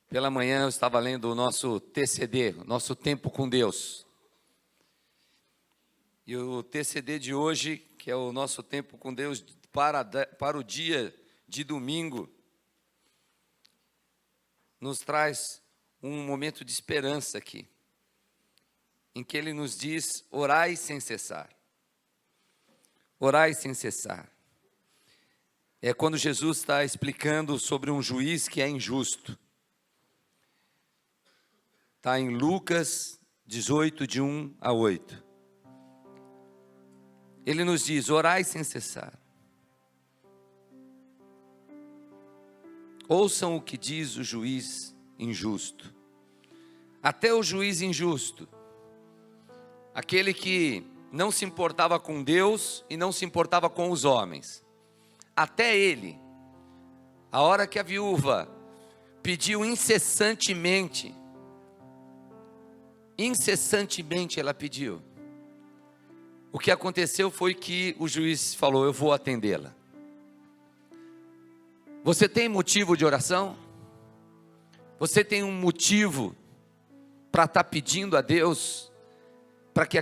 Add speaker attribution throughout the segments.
Speaker 1: Pela manhã eu estava lendo o nosso TCD, o nosso Tempo com Deus. E o TCD de hoje, que é o nosso Tempo com Deus para o dia de domingo, nos traz um momento de esperança aqui, em que ele nos diz: orai sem cessar. Orai sem cessar. É quando Jesus está explicando sobre um juiz que é injusto. Está em Lucas 18, de 1 a 8. Ele nos diz: orai sem cessar. Ouçam o que diz o juiz injusto. Até o juiz injusto, aquele que não se importava com Deus e não se importava com os homens, até ele, a hora que a viúva pediu incessantemente ela pediu, o que aconteceu foi que o juiz falou: eu vou atendê-la. Você tem motivo de oração? Você tem um motivo para estar pedindo a Deus, para que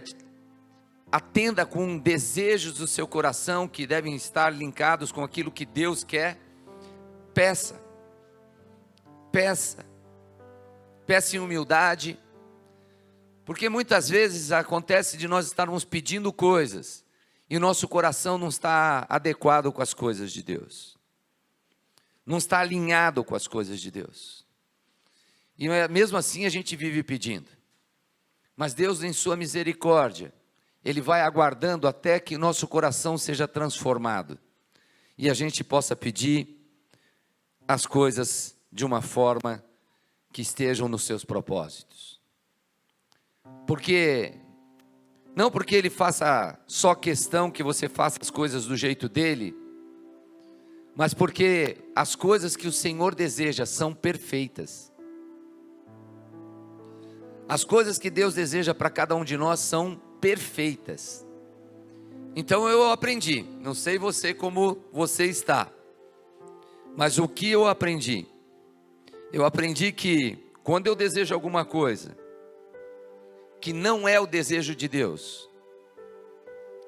Speaker 1: atenda com desejos do seu coração, que devem estar linkados com aquilo que Deus quer? Peça, peça, peça em humildade, porque muitas vezes acontece de nós estarmos pedindo coisas, e o nosso coração não está adequado com as coisas de Deus, não está alinhado com as coisas de Deus, e mesmo assim a gente vive pedindo, mas Deus, em sua misericórdia, Ele vai aguardando até que nosso coração seja transformado, e a gente possa pedir as coisas de uma forma que estejam nos seus propósitos. Não porque Ele faça só questão que você faça as coisas do jeito dEle, mas porque as coisas que o Senhor deseja são perfeitas. As coisas que Deus deseja para cada um de nós são perfeitas. Então eu aprendi, não sei você como você está, mas o que eu aprendi? Eu aprendi que quando eu desejo alguma coisa que não é o desejo de Deus,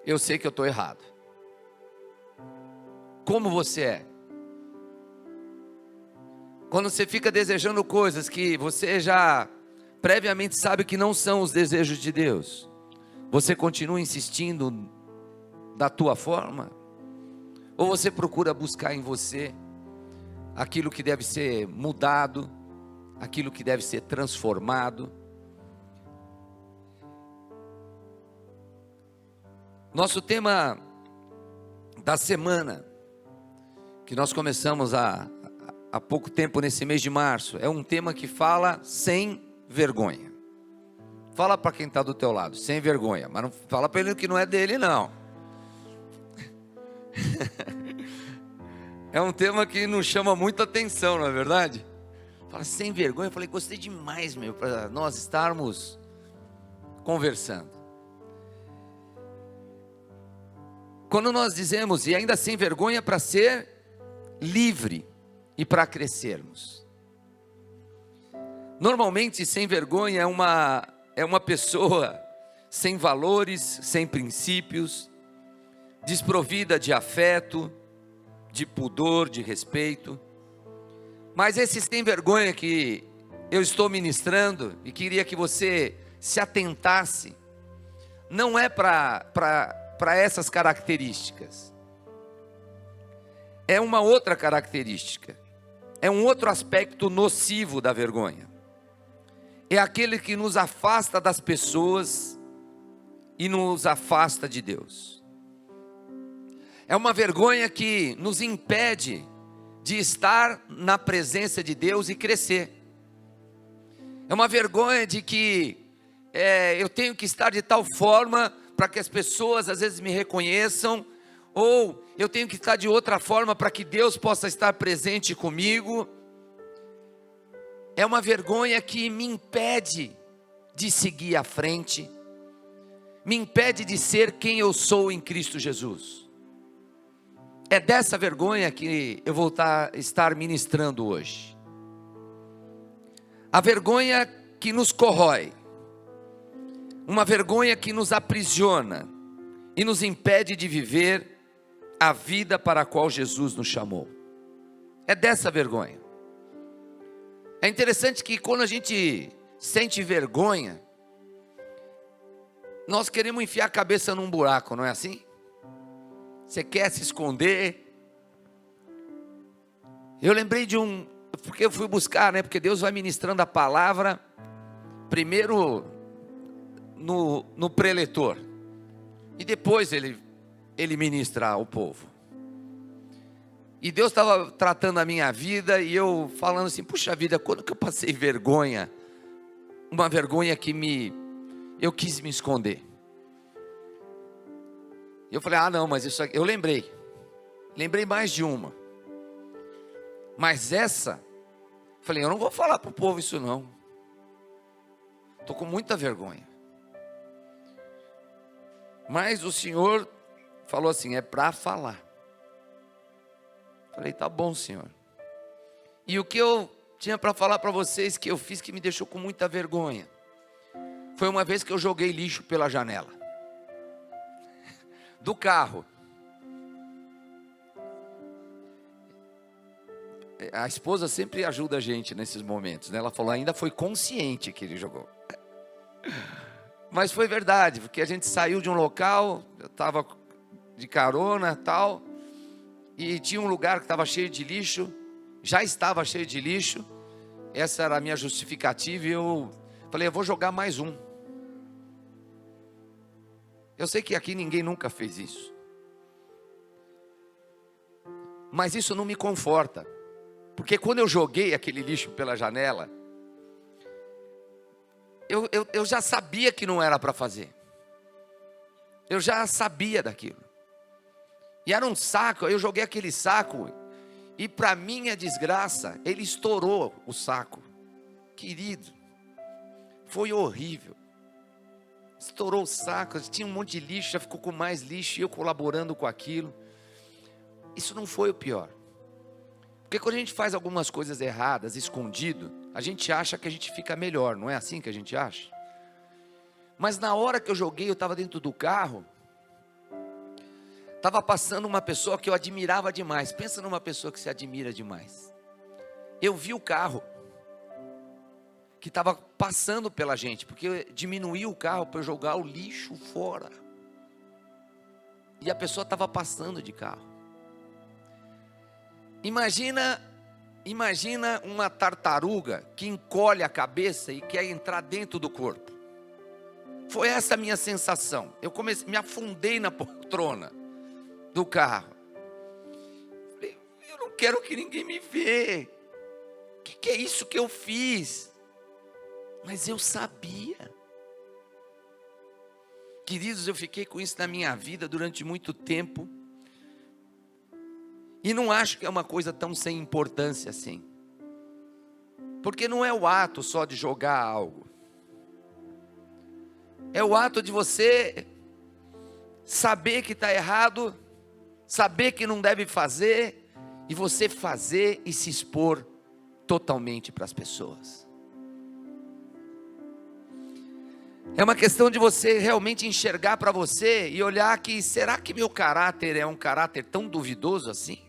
Speaker 1: eu sei que eu estou errado. Como você é? Quando você fica desejando coisas que você já previamente sabe que não são os desejos de Deus, você continua insistindo da tua forma? Ou você procura buscar em você aquilo que deve ser mudado, aquilo que deve ser transformado? Nosso tema da semana, que nós começamos há pouco tempo, nesse mês de março, é um tema que fala sem vergonha. Fala para quem está do teu lado, sem vergonha, mas não fala para ele que não é dele, não. É um tema que nos chama muita atenção, não é verdade? Fala sem vergonha. Eu falei: gostei demais, meu, para nós estarmos conversando. Quando nós dizemos, e ainda sem vergonha, para ser livre e para crescermos. Normalmente, sem vergonha é uma pessoa sem valores, sem princípios, desprovida de afeto, de pudor, de respeito. Mas esse sem vergonha que eu estou ministrando, e queria que você se atentasse, não é para essas características. É uma outra característica, é um outro aspecto nocivo da vergonha. É aquele que nos afasta das pessoas e nos afasta de Deus. É uma vergonha que nos impede de estar na presença de Deus e crescer. É uma vergonha de que eu tenho que estar de tal forma para que as pessoas às vezes me reconheçam, ou eu tenho que estar de outra forma para que Deus possa estar presente comigo. É uma vergonha que me impede de seguir à frente, me impede de ser quem eu sou em Cristo Jesus. É dessa vergonha que eu vou estar ministrando hoje. A vergonha que nos corrói, uma vergonha que nos aprisiona e nos impede de viver a vida para a qual Jesus nos chamou. É dessa vergonha. É interessante que quando a gente sente vergonha, nós queremos enfiar a cabeça num buraco, não é assim? Você quer se esconder. Eu lembrei de porque eu fui buscar, porque Deus vai ministrando a palavra, primeiro no preletor, e depois ele ministra ao povo. E Deus estava tratando a minha vida, e eu falando assim, puxa vida, quando que eu passei vergonha? Uma vergonha que eu quis me esconder. E eu falei, não, mas isso aqui, eu lembrei mais de uma. Mas essa, falei, eu não vou falar para o povo isso não. Estou com muita vergonha. Mas o Senhor falou assim, é para falar. Falei, tá bom, Senhor. E o que eu tinha para falar para vocês, que eu fiz que me deixou com muita vergonha, foi uma vez que eu joguei lixo pela janela do carro. A esposa sempre ajuda a gente nesses momentos, né? Ela falou, ainda foi consciente que ele jogou. Mas foi verdade, porque a gente saiu de um local, eu estava de carona tal, e tinha um lugar que estava cheio de lixo, já estava cheio de lixo, essa era a minha justificativa, e eu falei, eu vou jogar mais um. Eu sei que aqui ninguém nunca fez isso, mas isso não me conforta, porque quando eu joguei aquele lixo pela janela, eu já sabia que não era para fazer, eu já sabia daquilo, e era um saco, eu joguei aquele saco, e para minha desgraça, ele estourou o saco, querido, foi horrível, estourou o saco, tinha um monte de lixo, já ficou com mais lixo, e eu colaborando com aquilo. Isso não foi o pior, porque quando a gente faz algumas coisas erradas, escondido, a gente acha que a gente fica melhor, não é assim que a gente acha? Mas na hora que eu joguei, eu estava dentro do carro, estava passando uma pessoa que eu admirava demais. Pensa numa pessoa que se admira demais. Eu vi o carro que estava passando pela gente, porque eu diminuí o carro para jogar o lixo fora, e a pessoa estava passando de carro. Imagina uma tartaruga que encolhe a cabeça e quer entrar dentro do corpo. Foi essa a minha sensação. Eu me afundei na poltrona do carro. Eu não quero que ninguém me vê. O que é isso que eu fiz? Mas eu sabia. Queridos, eu fiquei com isso na minha vida durante muito tempo. E não acho que é uma coisa tão sem importância assim. Porque não é o ato só de jogar algo. É o ato de você saber que está errado, saber que não deve fazer, e você fazer e se expor totalmente para as pessoas. É uma questão de você realmente enxergar para você e olhar que, será que meu caráter é um caráter tão duvidoso assim?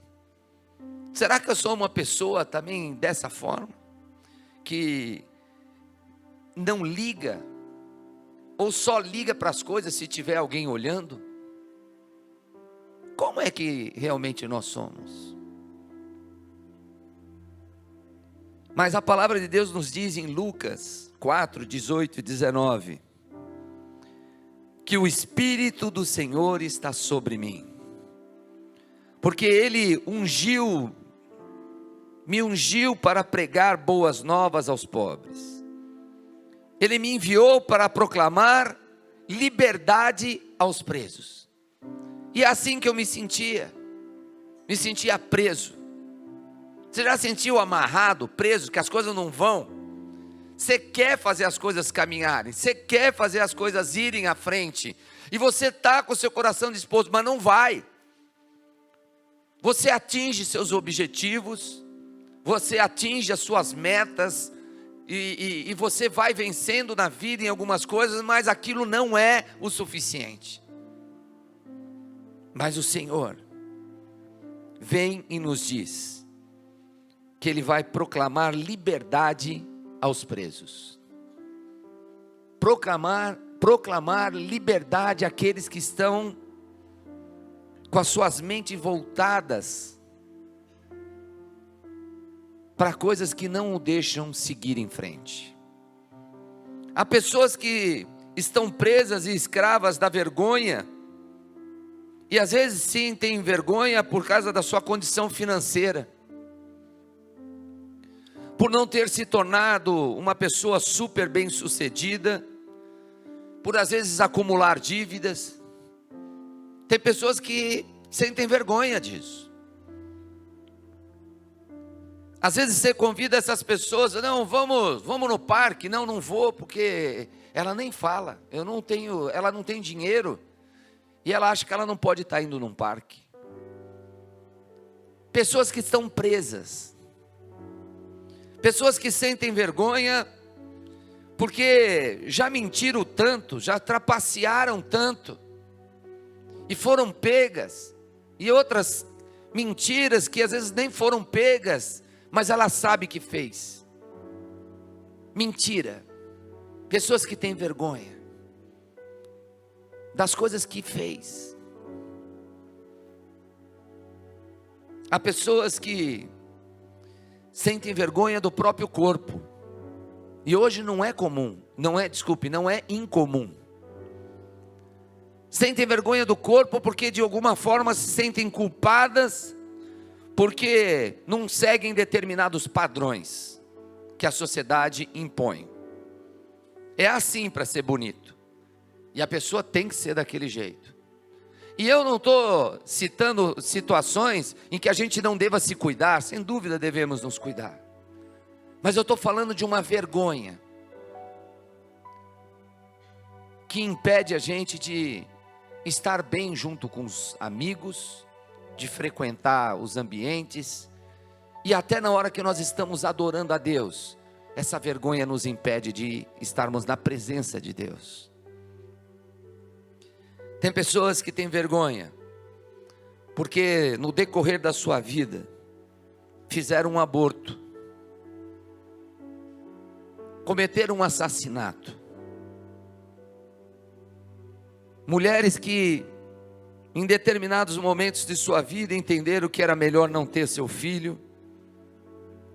Speaker 1: Será que eu sou uma pessoa também dessa forma? Que não liga, ou só liga para as coisas se tiver alguém olhando? Como é que realmente nós somos? Mas a palavra de Deus nos diz em Lucas 4, 18 e 19, que o Espírito do Senhor está sobre mim, porque Ele me ungiu para pregar boas novas aos pobres. Ele me enviou para proclamar liberdade aos presos. E é assim que eu me sentia preso. Você já sentiu amarrado, preso, que as coisas não vão? Você quer fazer as coisas caminharem, você quer fazer as coisas irem à frente, e você está com o seu coração disposto, mas não vai. Você atinge seus objetivos, você atinge as suas metas, e você vai vencendo na vida em algumas coisas, mas aquilo não é o suficiente. Mas o Senhor vem e nos diz que Ele vai proclamar liberdade aos presos. Proclamar liberdade àqueles que estão com as suas mentes voltadas para coisas que não o deixam seguir em frente. Há pessoas que estão presas e escravas da vergonha, e às vezes sentem vergonha por causa da sua condição financeira, por não ter se tornado uma pessoa super bem sucedida, por às vezes acumular dívidas. Tem pessoas que sentem vergonha disso. Às vezes você convida essas pessoas, não, vamos no parque, não vou, porque ela nem fala, ela não tem dinheiro, e ela acha que ela não pode estar indo num parque. Pessoas que estão presas, pessoas que sentem vergonha, porque já mentiram tanto, já trapacearam tanto, e foram pegas, e outras mentiras que às vezes nem foram pegas, mas ela sabe que fez. Mentira. Pessoas que têm vergonha das coisas que fez. Há pessoas que sentem vergonha do próprio corpo. E hoje não é comum, não é incomum. Sentem vergonha do corpo porque de alguma forma se sentem culpadas, porque não seguem determinados padrões que a sociedade impõe. É assim para ser bonito. E a pessoa tem que ser daquele jeito. E eu não estou citando situações em que a gente não deva se cuidar, sem dúvida devemos nos cuidar. Mas eu estou falando de uma vergonha que impede a gente de estar bem junto com os amigos, de frequentar os ambientes, e até na hora que nós estamos adorando a Deus, essa vergonha nos impede de estarmos na presença de Deus. Tem pessoas que têm vergonha, porque no decorrer da sua vida, fizeram um aborto, cometeram um assassinato. Mulheres que em determinados momentos de sua vida entenderam que era melhor não ter seu filho,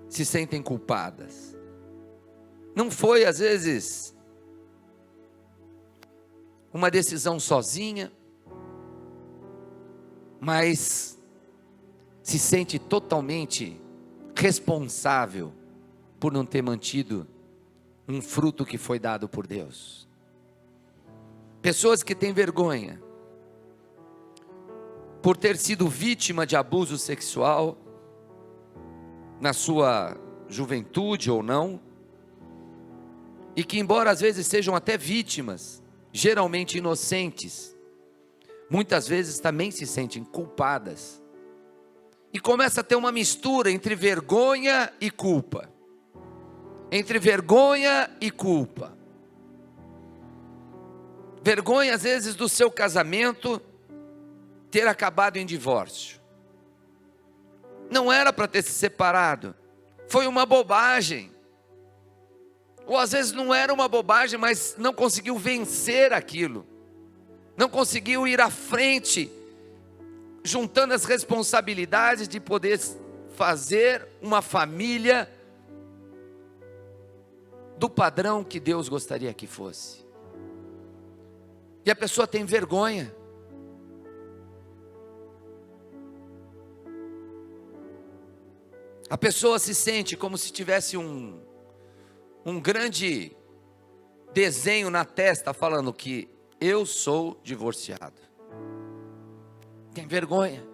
Speaker 1: se sentem culpadas. Não foi às vezes uma decisão sozinha, mas se sente totalmente responsável por não ter mantido um fruto que foi dado por Deus. Pessoas que têm vergonha por ter sido vítima de abuso sexual na sua juventude ou não, e que embora às vezes sejam até vítimas, geralmente inocentes, muitas vezes também se sentem culpadas, e começa a ter uma mistura entre vergonha e culpa, vergonha às vezes do seu casamento ter acabado em divórcio, não era para ter se separado, foi uma bobagem, ou às vezes não era uma bobagem, mas não conseguiu vencer aquilo, não conseguiu ir à frente, juntando as responsabilidades de poder fazer uma família do padrão que Deus gostaria que fosse. E a pessoa tem vergonha. A pessoa se sente como se tivesse um grande desenho na testa falando que eu sou divorciado. Tem vergonha.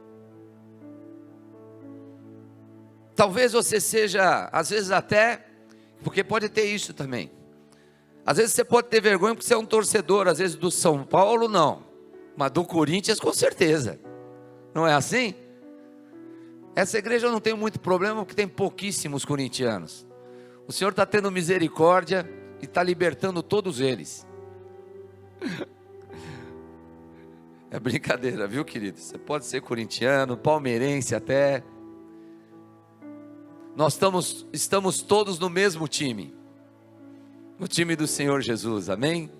Speaker 1: Talvez você seja, às vezes até, porque pode ter isso também. Às vezes você pode ter vergonha porque você é um torcedor, às vezes do São Paulo não, mas do Corinthians com certeza. Não é assim? Essa igreja eu não tenho muito problema porque tem pouquíssimos corintianos. O Senhor está tendo misericórdia e está libertando todos eles. É brincadeira, viu, querido? Você pode ser corintiano, palmeirense até. Nós estamos todos no mesmo time. No time do Senhor Jesus, amém?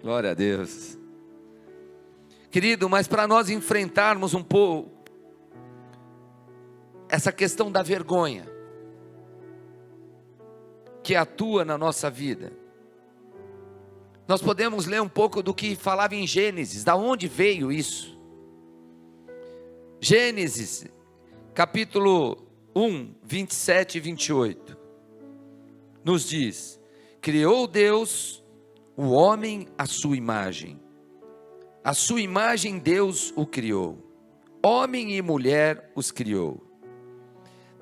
Speaker 1: Glória a Deus. Querido, mas para nós enfrentarmos um pouco essa questão da vergonha que atua na nossa vida, nós podemos ler um pouco do que falava em Gênesis, da onde veio isso. Gênesis, capítulo 1, 27 e 28, nos diz: criou Deus o homem à sua imagem Deus o criou, homem e mulher os criou.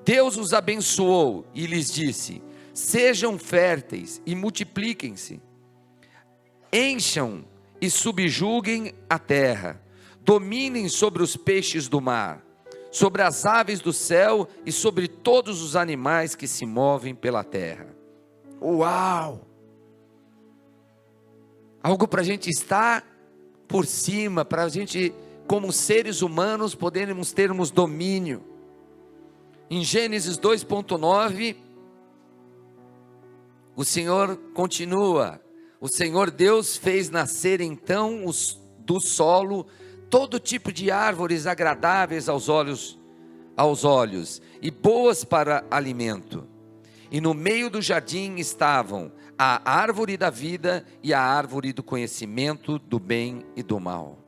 Speaker 1: Deus os abençoou e lhes disse: sejam férteis e multipliquem-se, encham e subjuguem a terra, dominem sobre os peixes do mar, sobre as aves do céu e sobre todos os animais que se movem pela terra. Uau! Algo para a gente estar por cima, para a gente, como seres humanos, podermos termos domínio. Em Gênesis 2,9, o Senhor continua: o Senhor Deus fez nascer então do solo todo tipo de árvores agradáveis aos olhos e boas para alimento. E no meio do jardim estavam a árvore da vida e a árvore do conhecimento do bem e do mal.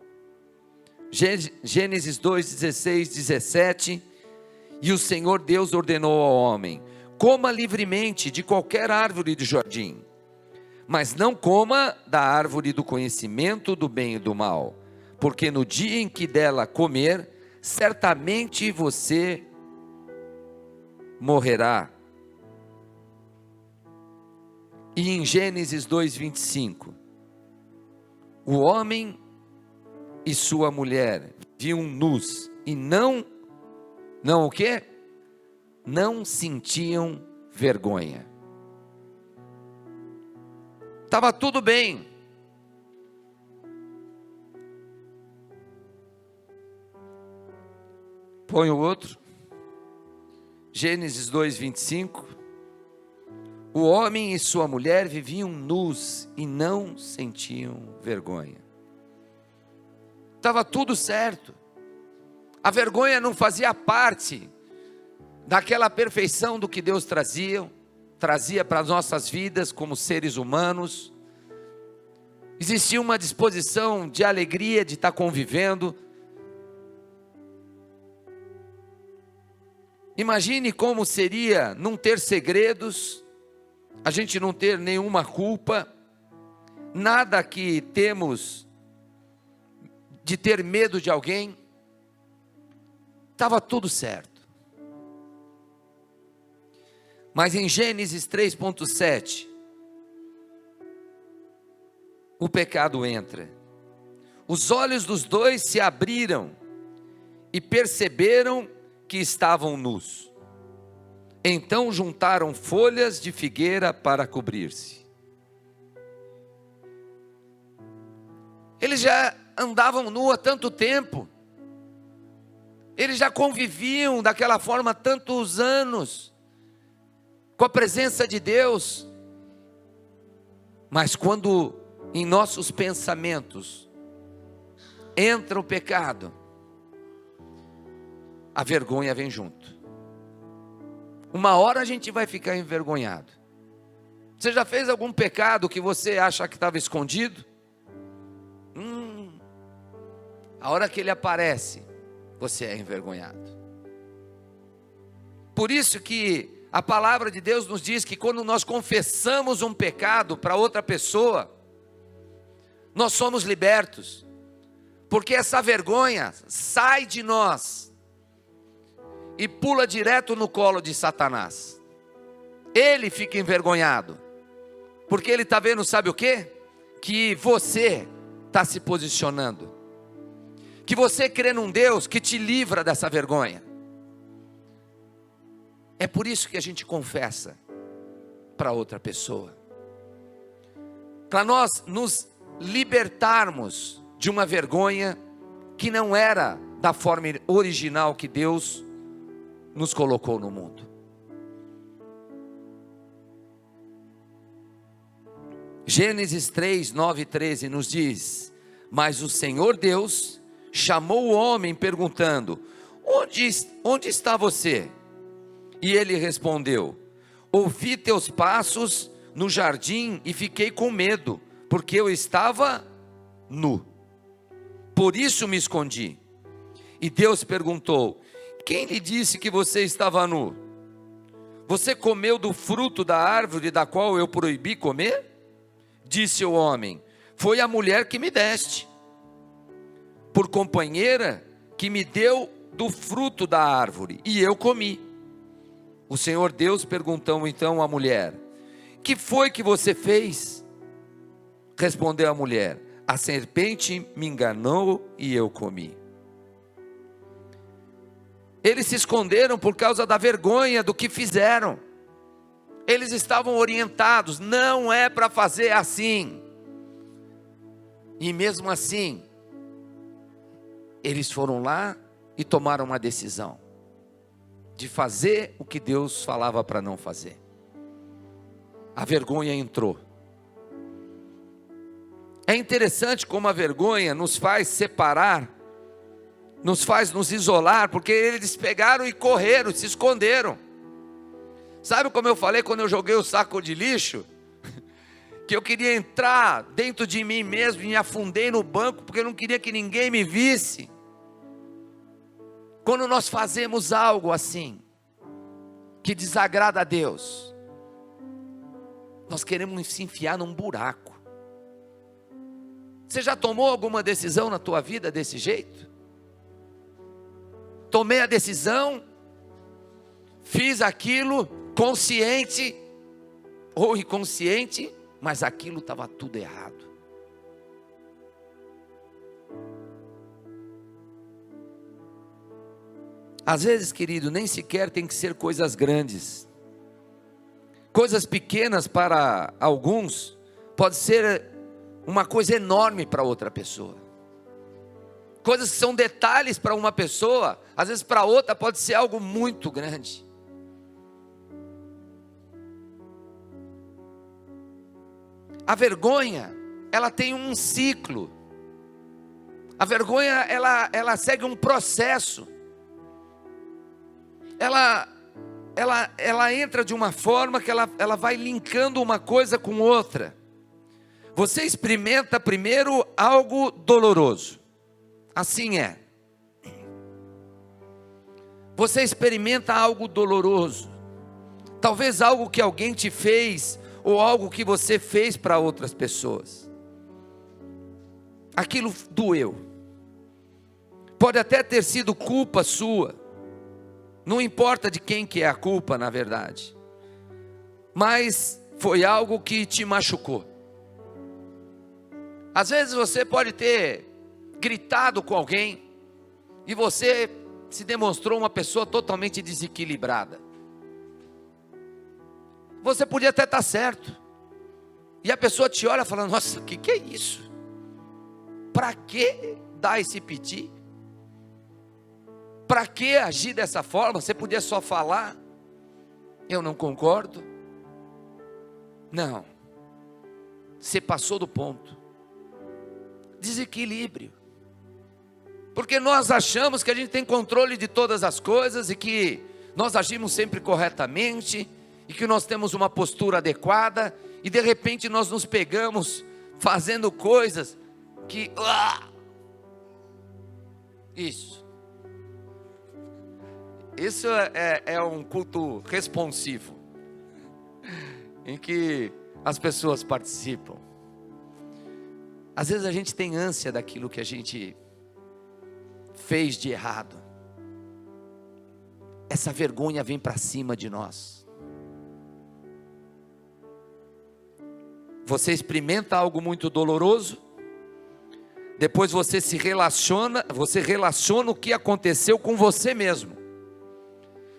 Speaker 1: Gênesis 2:16, 17. E o Senhor Deus ordenou ao homem: coma livremente de qualquer árvore do jardim, mas não coma da árvore do conhecimento do bem e do mal, porque no dia em que dela comer, certamente você morrerá. E em Gênesis 2:25, o homem e sua mulher viam nus e não o quê? Não sentiam vergonha. Estava tudo bem. Põe o outro. Gênesis 2:25. O homem e sua mulher viviam nus e não sentiam vergonha. Estava tudo certo. A vergonha não fazia parte daquela perfeição do que Deus trazia para as nossas vidas como seres humanos. Existia uma disposição de alegria de estar convivendo. Imagine como seria não ter segredos, a gente não ter nenhuma culpa, nada que temos de ter medo de alguém. Estava tudo certo. Mas em Gênesis 3,7, o pecado entra. Os olhos dos dois se abriram e perceberam que estavam nus. Então juntaram folhas de figueira para cobrir-se. Eles já andavam nus há tanto tempo. Eles já conviviam daquela forma há tantos anos, com a presença de Deus. Mas quando em nossos pensamentos entra o pecado, a vergonha vem junto. Uma hora a gente vai ficar envergonhado. Você já fez algum pecado que você acha que estava escondido? A hora que ele aparece, você é envergonhado. Por isso que a palavra de Deus nos diz que quando nós confessamos um pecado para outra pessoa, nós somos libertos, porque essa vergonha sai de nós e pula direto no colo de Satanás. Ele fica envergonhado, porque ele está vendo, sabe o quê? Que você está se posicionando, que você crê num Deus que te livra dessa vergonha. É por isso que a gente confessa. para outra pessoa. Para nós nos libertarmos de uma vergonha que não era da forma original que Deus nos colocou no mundo. Gênesis 3, 9 e 13 nos diz: mas o Senhor Deus chamou o homem perguntando: onde está você? E ele respondeu: ouvi teus passos no jardim e fiquei com medo, porque eu estava nu. Por isso me escondi. E Deus perguntou: quem lhe disse que você estava nu? Você comeu do fruto da árvore da qual eu proibi comer? Disse o homem: foi a mulher que me deste por companheira, que me deu do fruto da árvore, e eu comi. O Senhor Deus perguntou então à mulher: que foi que você fez? Respondeu a mulher: a serpente me enganou e eu comi. Eles se esconderam por causa da vergonha do que fizeram. Eles estavam orientados: não é para fazer assim. E mesmo assim, eles foram lá e tomaram uma decisão de fazer o que Deus falava para não fazer. A vergonha entrou. É interessante como a vergonha nos faz separar, nos faz nos isolar, porque eles pegaram e correram, se esconderam. Sabe como eu falei quando eu joguei o saco de lixo? Que eu queria entrar dentro de mim mesmo e me afundei no banco, porque eu não queria que ninguém me visse. Quando nós fazemos algo assim, que desagrada a Deus, nós queremos se enfiar num buraco. Você já tomou alguma decisão na tua vida desse jeito? Tomei a decisão, fiz aquilo, consciente ou inconsciente, mas aquilo estava tudo errado. Às vezes, querido, nem sequer tem que ser coisas grandes. Coisas pequenas para alguns, pode ser uma coisa enorme para outra pessoa. Coisas que são detalhes para uma pessoa, às vezes para outra pode ser algo muito grande. A vergonha, ela tem um ciclo. A vergonha, ela segue um processo. Ela entra de uma forma que ela vai linkando uma coisa com outra. Você experimenta primeiro algo doloroso. Assim é. Você experimenta algo doloroso. Talvez algo que alguém te fez, ou algo que você fez para outras pessoas. Aquilo doeu. Pode até ter sido culpa sua. Não importa de quem que é a culpa, na verdade. Mas foi algo que te machucou. Às vezes você pode ter gritado com alguém e você se demonstrou uma pessoa totalmente desequilibrada. Você podia até estar certo. E a pessoa te olha falando: nossa, o que é isso? Para que dar esse piti? Para que agir dessa forma? Você podia só falar: eu não concordo. Não. Você passou do ponto. Desequilíbrio. Porque nós achamos que a gente tem controle de todas as coisas e que nós agimos sempre corretamente e que nós temos uma postura adequada, e de repente nós nos pegamos fazendo coisas que... Isso é um culto responsivo, em que as pessoas participam. Às vezes a gente tem ânsia daquilo que a gente fez de errado. Essa vergonha vem para cima de nós. Você experimenta algo muito doloroso, depois você relaciona o que aconteceu com você mesmo.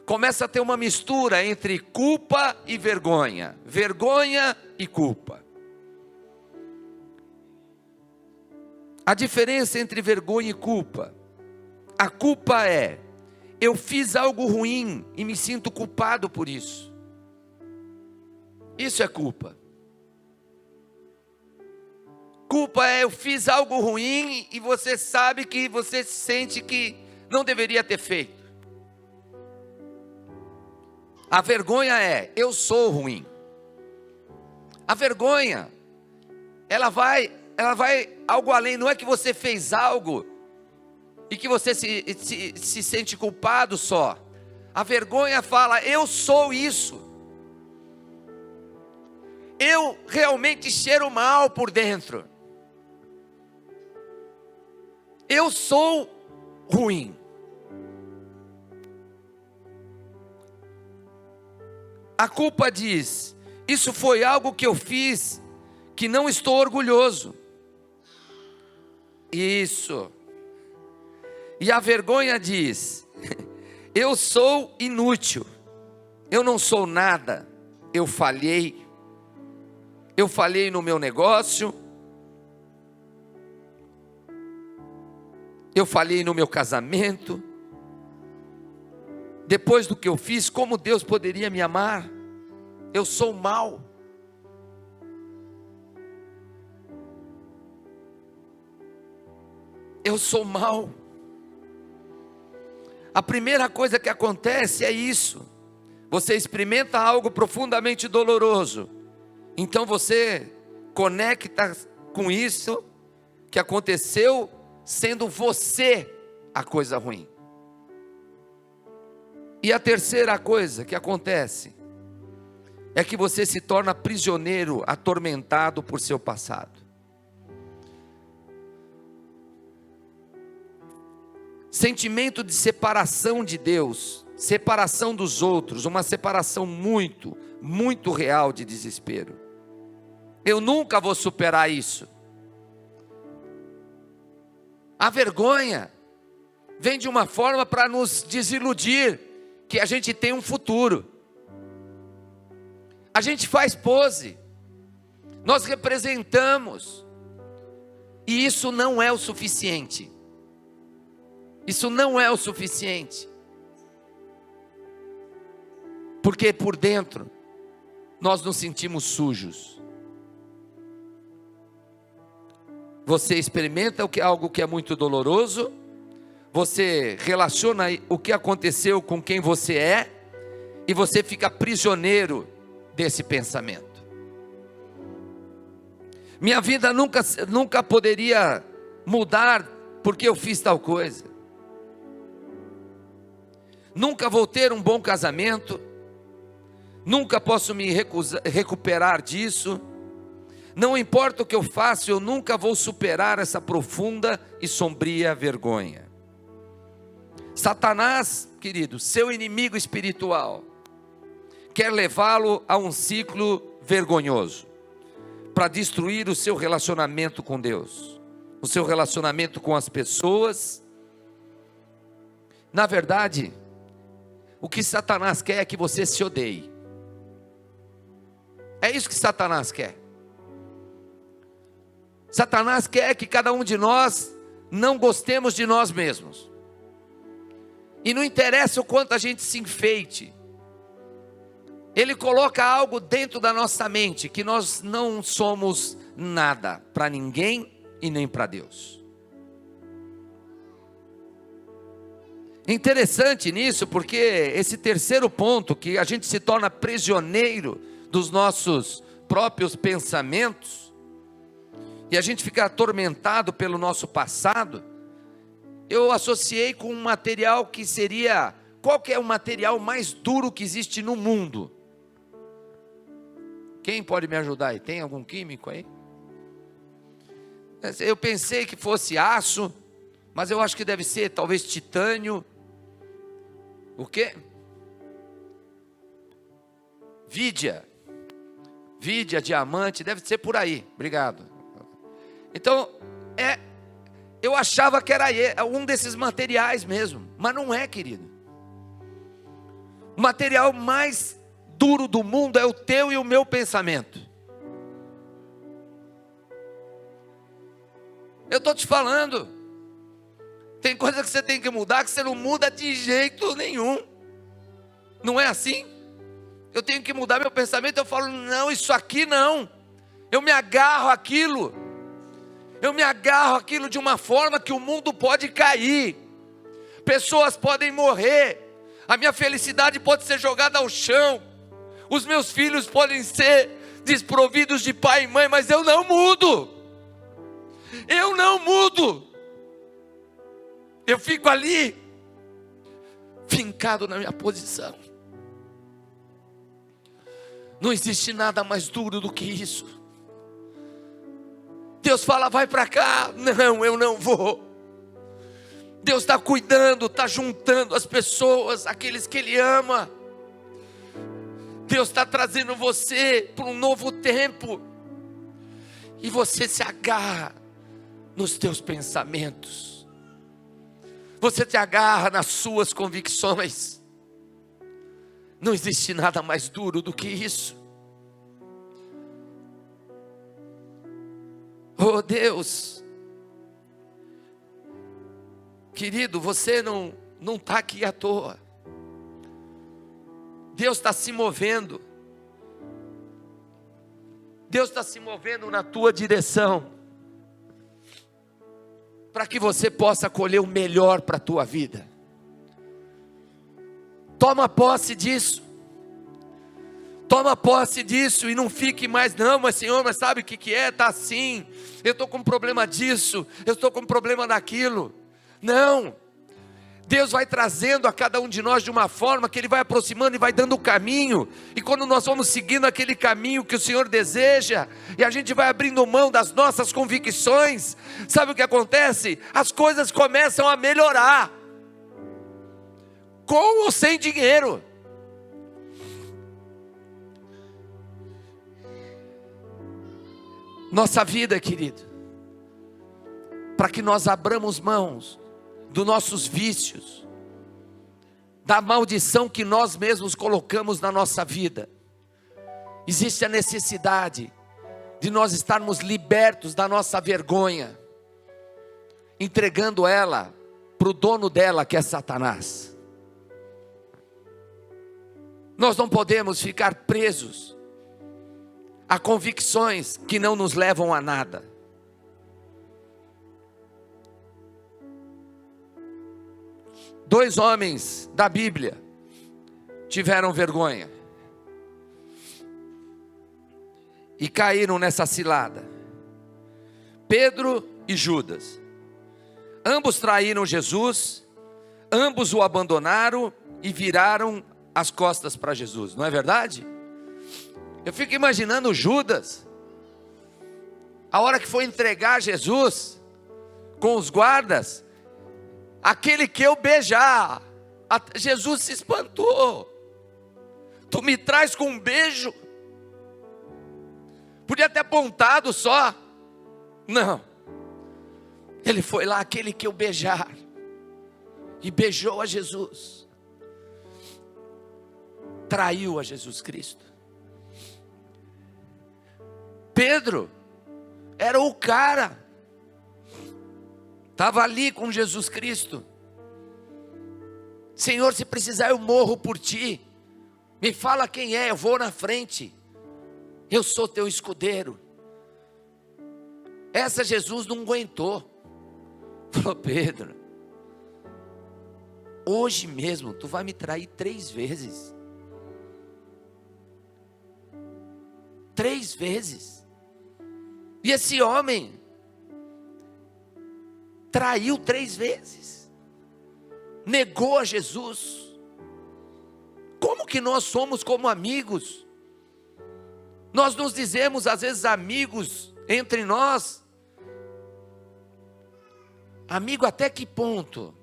Speaker 1: começa a ter uma mistura entre culpa e vergonha, vergonha e culpa. A diferença entre vergonha e culpa: a culpa é, eu fiz algo ruim e me sinto culpado por isso. Isso é culpa. Culpa é, eu fiz algo ruim e você sabe que você sente que não deveria ter feito. A vergonha é, eu sou ruim. A vergonha, ela vai algo além. Não é que você fez algo e que você se sente culpado só. A vergonha fala, eu sou isso. Eu realmente cheiro mal por dentro. Eu sou ruim. A culpa diz, isso foi algo que eu fiz, que não estou orgulhoso. Isso. E a vergonha diz, eu sou inútil. Eu não sou nada. Eu falhei. Eu falhei no meu negócio. Eu falhei no meu casamento. Depois do que eu fiz, como Deus poderia me amar? Eu sou mau. Eu sou mau. A primeira coisa que acontece é isso. Você experimenta algo profundamente doloroso. Então você conecta com isso que aconteceu, sendo você a coisa ruim. E a terceira coisa que acontece é que você se torna prisioneiro, atormentado por seu passado. Sentimento de separação de Deus, separação dos outros, uma separação muito, muito real de desespero. Eu nunca vou superar isso. A vergonha vem de uma forma para nos desiludir que a gente tem um futuro. A gente faz pose, nós representamos, e isso não é o suficiente. Isso não é o suficiente. Porque por dentro nós nos sentimos sujos. Você experimenta algo que é muito doloroso, você relaciona o que aconteceu com quem você é, e você fica prisioneiro desse pensamento. Minha vida nunca poderia mudar porque eu fiz tal coisa. Nunca vou ter um bom casamento, nunca posso me recuperar disso. Não importa o que eu faço, eu nunca vou superar essa profunda e sombria vergonha. Satanás, querido, seu inimigo espiritual, quer levá-lo a um ciclo vergonhoso, para destruir o seu relacionamento com Deus, o seu relacionamento com as pessoas. Na verdade, o que Satanás quer é que você se odeie. É isso que Satanás quer. Satanás quer que cada um de nós não gostemos de nós mesmos. E não interessa o quanto a gente se enfeite. Ele coloca algo dentro da nossa mente, que nós não somos nada para ninguém e nem para Deus. Interessante nisso, porque esse terceiro ponto, que a gente se torna prisioneiro dos nossos próprios pensamentos, e a gente fica atormentado pelo nosso passado, eu associei com um material que seria, qual que é o material mais duro que existe no mundo? Quem pode me ajudar aí? Tem algum químico aí? Eu pensei que fosse aço, mas eu acho que deve ser talvez titânio. O quê? Vídia, diamante, deve ser por aí. Obrigado. Então, eu achava que era um desses materiais mesmo, mas não é, querido. O material mais duro do mundo é o teu e o meu pensamento. Eu estou te falando. Tem coisa que você tem que mudar, que você não muda de jeito nenhum. Não é assim? Eu tenho que mudar meu pensamento. Eu falo, não, isso aqui não. Eu me agarro àquilo. Eu me agarro àquilo de uma forma que o mundo pode cair. Pessoas podem morrer. A minha felicidade pode ser jogada ao chão. Os meus filhos podem ser desprovidos de pai e mãe, mas eu não mudo. Eu não mudo. Eu fico ali, fincado na minha posição. Não existe nada mais duro do que isso. Deus fala, vai para cá. Não, eu não vou. Deus está cuidando, está juntando as pessoas, aqueles que Ele ama. Deus está trazendo você para um novo tempo. E você se agarra nos teus pensamentos. Você te agarra nas suas convicções. Não existe nada mais duro do que isso. Oh Deus, querido, você não está aqui à toa. Deus está se movendo. Deus está se movendo na tua direção, para que você possa colher o melhor para a tua vida. Toma posse disso. Toma posse disso e não fique mais, não, mas Senhor, mas sabe o que é? Está assim, eu estou com problema disso, eu estou com problema daquilo. Não, Deus vai trazendo a cada um de nós de uma forma que Ele vai aproximando e vai dando o caminho. E quando nós vamos seguindo aquele caminho que o Senhor deseja, e a gente vai abrindo mão das nossas convicções, sabe o que acontece? As coisas começam a melhorar, com ou sem dinheiro. Nossa vida, querido, para que nós abramos mãos dos nossos vícios, da maldição que nós mesmos colocamos na nossa vida, existe a necessidade de nós estarmos libertos da nossa vergonha, entregando ela para o dono dela, que é Satanás. Nós não podemos ficar presos a convicções que não nos levam a nada. Dois homens da Bíblia tiveram vergonha e caíram nessa cilada. Pedro e Judas. Ambos traíram Jesus, ambos o abandonaram e viraram as costas para Jesus, não é verdade? Eu fico imaginando Judas, a hora que foi entregar Jesus com os guardas, aquele que eu beijar. Jesus se espantou. Tu me traz com um beijo? Podia ter apontado só. Não. Ele foi lá, aquele que eu beijar. E beijou a Jesus. Traiu a Jesus Cristo. Pedro era o cara. Estava ali com Jesus Cristo. Senhor, se precisar eu morro por ti. Me fala quem é, eu vou na frente. Eu sou teu escudeiro. Essa Jesus não aguentou. Falou, Pedro, hoje mesmo tu vai me trair 3 vezes. 3 vezes. E esse homem traiu 3 vezes, negou a Jesus. Como que nós somos como amigos? Nós nos dizemos às vezes amigos entre nós. Amigo até que ponto?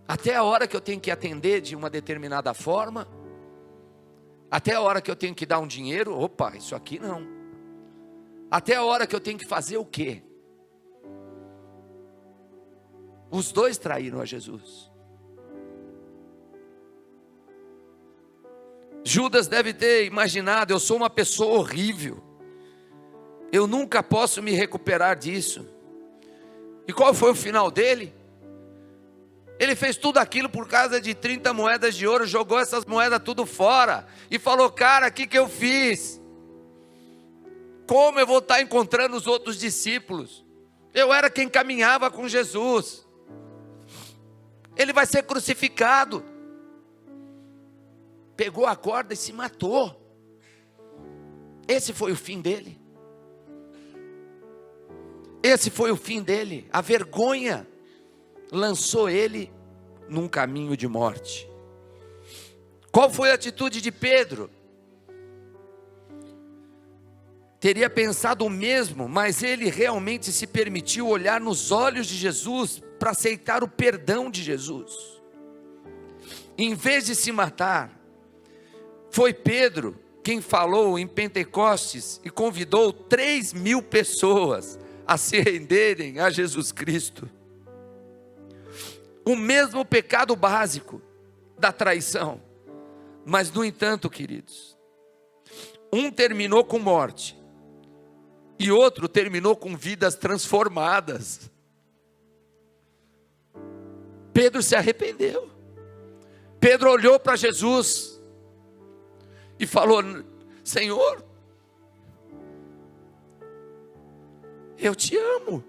Speaker 1: Até a hora que eu tenho que atender de uma determinada forma? Até a hora que eu tenho que dar um dinheiro? Opa, isso aqui não. Até a hora que eu tenho que fazer o quê? Os dois traíram a Jesus. Judas deve ter imaginado: eu sou uma pessoa horrível, eu nunca posso me recuperar disso. E qual foi o final dele? Ele fez tudo aquilo por causa de 30 moedas de ouro, jogou essas moedas tudo fora e falou: cara, o que eu fiz? Como eu vou estar encontrando os outros discípulos? Eu era quem caminhava com Jesus. Ele vai ser crucificado. Pegou a corda e se matou. Esse foi o fim dele. Esse foi o fim dele. A vergonha lançou ele num caminho de morte. Qual foi a atitude de Pedro? Teria pensado o mesmo, mas ele realmente se permitiu olhar nos olhos de Jesus para aceitar o perdão de Jesus. Em vez de se matar, foi Pedro quem falou em Pentecostes e convidou 3.000 pessoas a se renderem a Jesus Cristo. O mesmo pecado básico da traição. Mas no entanto, queridos, um terminou com morte e outro terminou com vidas transformadas. Pedro se arrependeu. Pedro olhou para Jesus e falou: Senhor, eu te amo.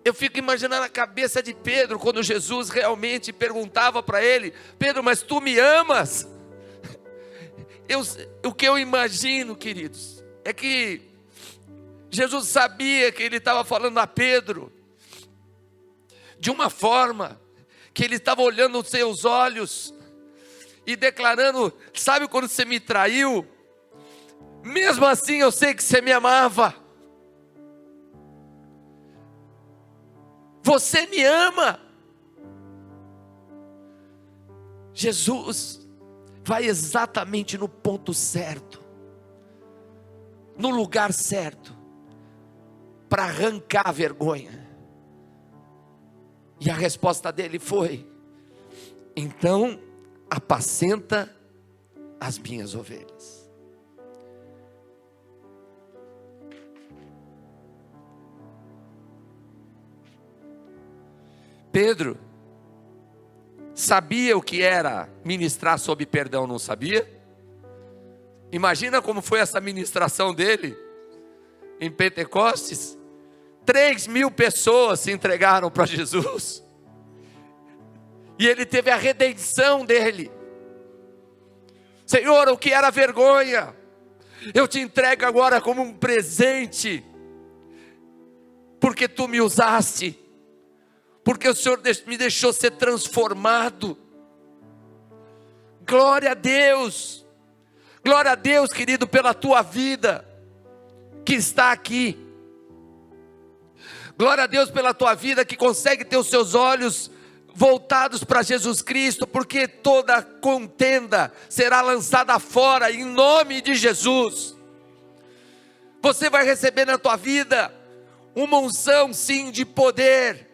Speaker 1: Eu fico imaginando a cabeça de Pedro quando Jesus realmente perguntava para ele: Pedro, mas tu me amas? O que eu imagino, queridos, é que Jesus sabia que ele estava falando a Pedro de uma forma que ele estava olhando nos seus olhos e declarando: sabe quando você me traiu? Mesmo assim eu sei que você me amava. Você me ama. Jesus vai exatamente no ponto certo, no lugar certo, para arrancar a vergonha. E a resposta dele foi: então apacenta as minhas ovelhas. Pedro sabia o que era ministrar sob perdão, não sabia? Imagina como foi essa ministração dele em Pentecostes. 3.000 pessoas se entregaram para Jesus. E ele teve a redenção dele. Senhor, o que era vergonha, eu te entrego agora como um presente, porque tu me usaste, porque o Senhor me deixou ser transformado. Glória a Deus, querido, pela tua vida que está aqui. Glória a Deus pela tua vida que consegue ter os seus olhos voltados para Jesus Cristo, porque toda contenda será lançada fora em nome de Jesus. Você vai receber na tua vida uma unção, sim, de poder,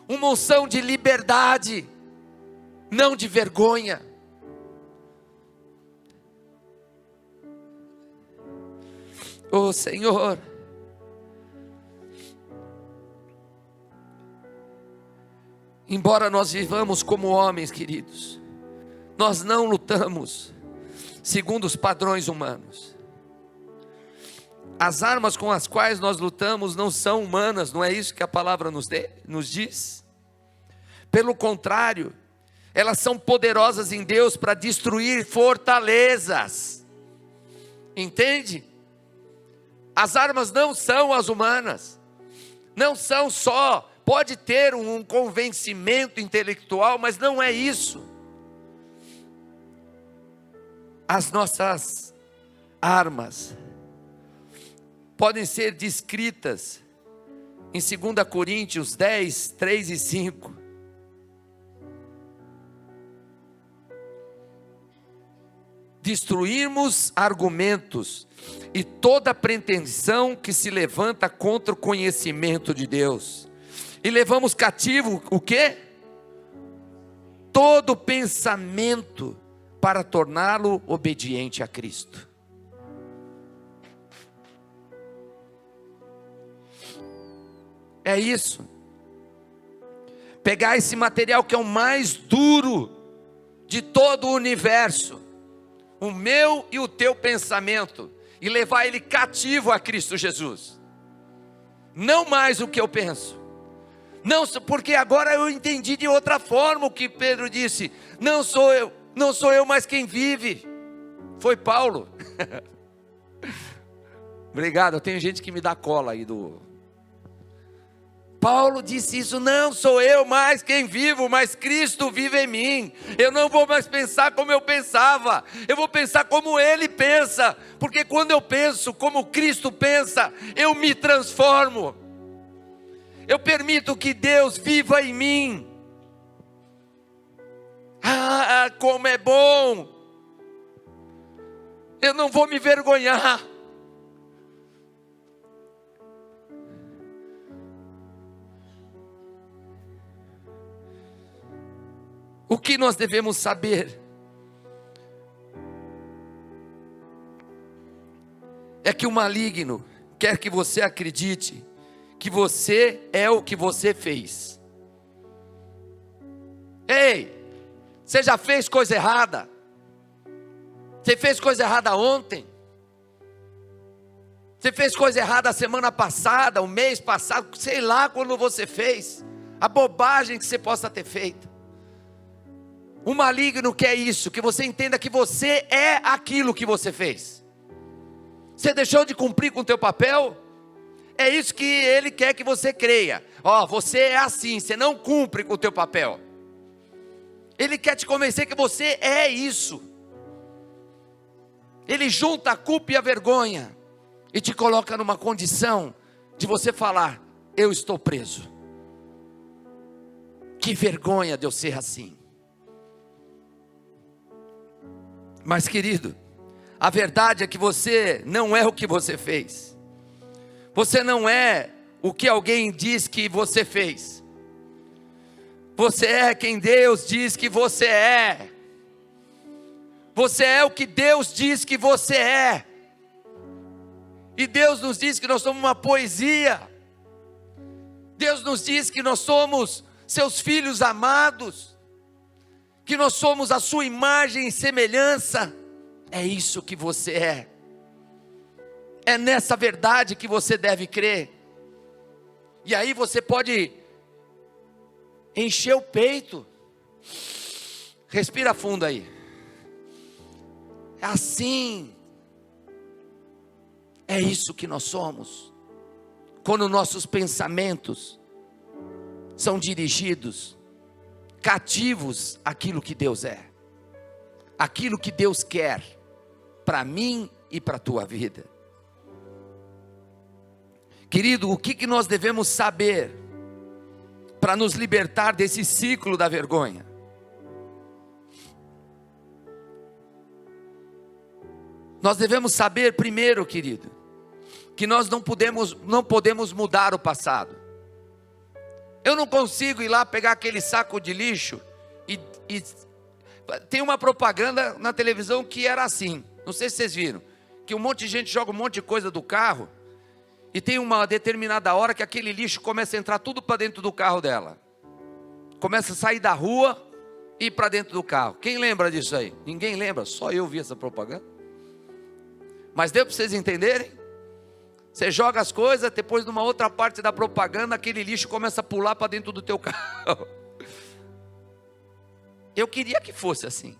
Speaker 1: uma unção de liberdade, não de vergonha. Oh Senhor, embora nós vivamos como homens, queridos, nós não lutamos segundo os padrões humanos. As armas com as quais nós lutamos não são humanas, não é isso que a palavra nos diz? Pelo contrário, elas são poderosas em Deus para destruir fortalezas. Entende? As armas não são as humanas, não são só, pode ter um convencimento intelectual, mas não é isso. As nossas armas podem ser descritas em 2 Coríntios 10, 3 e 5. Destruirmos argumentos e toda pretensão que se levanta contra o conhecimento de Deus. E levamos cativo o quê? todo pensamento para torná-lo obediente a Cristo. É isso. Pegar esse material que é o mais duro de todo o universo, o meu e o teu pensamento, e levar ele cativo a Cristo Jesus. Não mais o que eu penso. Não, porque agora eu entendi de outra forma o que Pedro disse. Não sou eu, mas quem vive. Foi Paulo. Obrigado, tem gente que me dá cola aí do... Paulo disse isso, não sou eu mais quem vivo, mas Cristo vive em mim. Eu não vou mais pensar como eu pensava, eu vou pensar como Ele pensa, porque quando eu penso como Cristo pensa, eu me transformo. Eu permito que Deus viva em mim. Ah, como é bom! Eu não vou me vergonhar. O que nós devemos saber é que o maligno quer que você acredite que você é o que você fez. Ei, você já fez coisa errada? Você fez coisa errada ontem? Você fez coisa errada a semana passada, o mês passado, sei lá quando você fez, a bobagem que você possa ter feito. O maligno quer isso, que você entenda que você é aquilo que você fez. Você deixou de cumprir com o teu papel? É isso que ele quer que você creia. Você é assim, você não cumpre com o teu papel. Ele quer te convencer que você é isso. Ele junta a culpa e a vergonha e te coloca numa condição de você falar: eu estou preso. Que vergonha de eu ser assim. Mas querido, a verdade é que você não é o que você fez. Você não é o que alguém diz que você fez. Você é quem Deus diz que você é. Você é o que Deus diz que você é. E Deus nos diz que nós somos uma poesia. Deus nos diz que nós somos seus filhos amados, que nós somos a sua imagem e semelhança. É isso que você é. É nessa verdade que você deve crer. E aí você pode encher o peito. Respira fundo aí. É assim. É isso que nós somos. Quando nossos pensamentos são dirigidos, cativos àquilo que Deus é, aquilo que Deus quer para mim e para a tua vida. Querido, o que nós devemos saber para nos libertar desse ciclo da vergonha? Nós devemos saber primeiro, querido, que nós não podemos mudar o passado. Eu não consigo ir lá pegar aquele saco de lixo e tem uma propaganda na televisão que era assim, não sei se vocês viram, que um monte de gente joga um monte de coisa do carro e tem uma determinada hora que aquele lixo começa a entrar tudo para dentro do carro dela. Começa a sair da rua e ir para dentro do carro. Quem lembra disso aí? Ninguém lembra, só eu vi essa propaganda. Mas deu para vocês entenderem? Você joga as coisas, depois numa outra parte da propaganda, aquele lixo começa a pular para dentro do teu carro. Eu queria que fosse assim.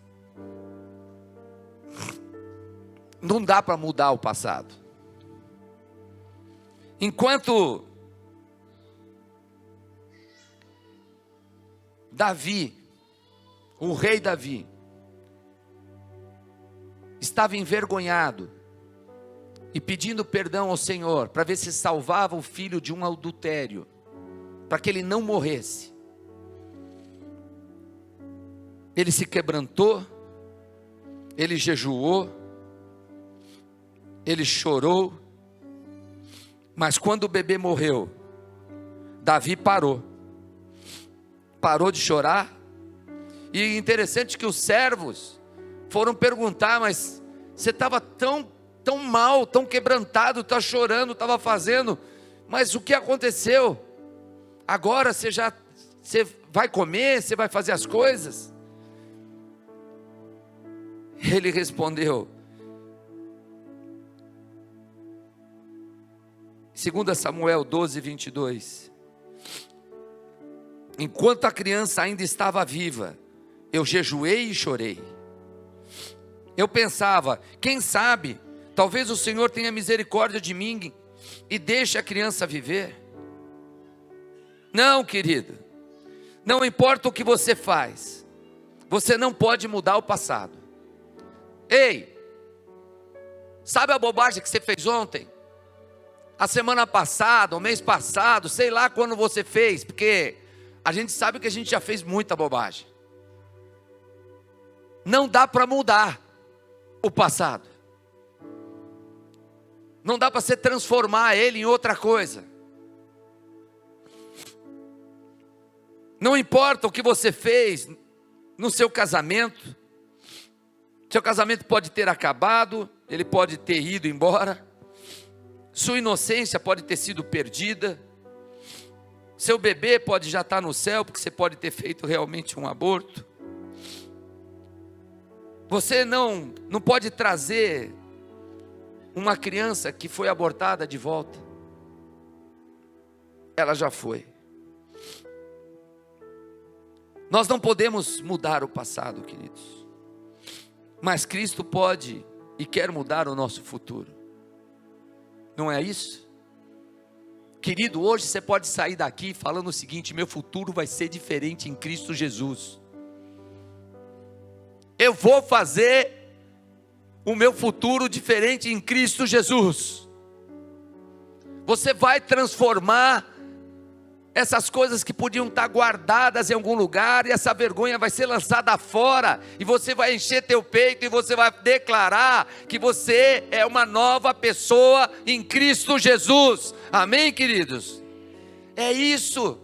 Speaker 1: Não dá para mudar o passado. Enquanto Davi, o rei Davi, estava envergonhado e pedindo perdão ao Senhor para ver se salvava o filho de um adultério, para que ele não morresse, ele se quebrantou, ele jejuou, ele chorou, mas quando o bebê morreu, Davi parou de chorar E interessante que os servos foram perguntar: mas você estava tão mal, tão quebrantado, está chorando, estava fazendo, mas o que aconteceu? Agora você vai comer, você vai fazer as coisas? Ele respondeu, 2 Samuel 12, 22: enquanto a criança ainda estava viva, eu jejuei e chorei. Eu pensava, quem sabe, talvez o Senhor tenha misericórdia de mim e deixe a criança viver. Não, querido, não importa o que você faz, você não pode mudar o passado. Ei, sabe a bobagem que você fez ontem? A semana passada, o mês passado, sei lá quando você fez, porque a gente sabe que a gente já fez muita bobagem. Não dá para mudar o passado. Não dá para você transformar ele em outra coisa. Não importa o que você fez no seu casamento. Seu casamento pode ter acabado, ele pode ter ido embora. Sua inocência pode ter sido perdida. Seu bebê pode já estar no céu, porque você pode ter feito realmente um aborto. Você não pode trazer uma criança que foi abortada de volta. Ela já foi. Nós não podemos mudar o passado, queridos. Mas Cristo pode e quer mudar o nosso futuro. Não é isso? Querido, hoje você pode sair daqui falando o seguinte: meu futuro vai ser diferente em Cristo Jesus. Eu vou fazer o meu futuro diferente em Cristo Jesus. Você vai transformar essas coisas que podiam estar guardadas em algum lugar, e essa vergonha vai ser lançada fora, e você vai encher teu peito, e você vai declarar que você é uma nova pessoa em Cristo Jesus. Amém, queridos? É isso,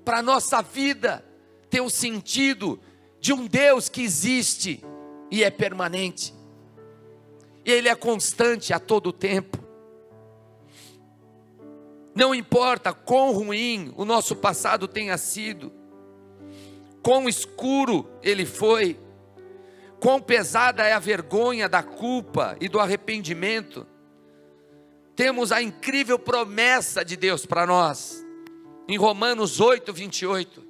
Speaker 1: para a nossa vida ter o sentido de um Deus que existe e é permanente, e Ele é constante a todo tempo. Não importa quão ruim o nosso passado tenha sido, quão escuro ele foi, quão pesada é a vergonha da culpa e do arrependimento, temos a incrível promessa de Deus para nós, em Romanos 8, 28.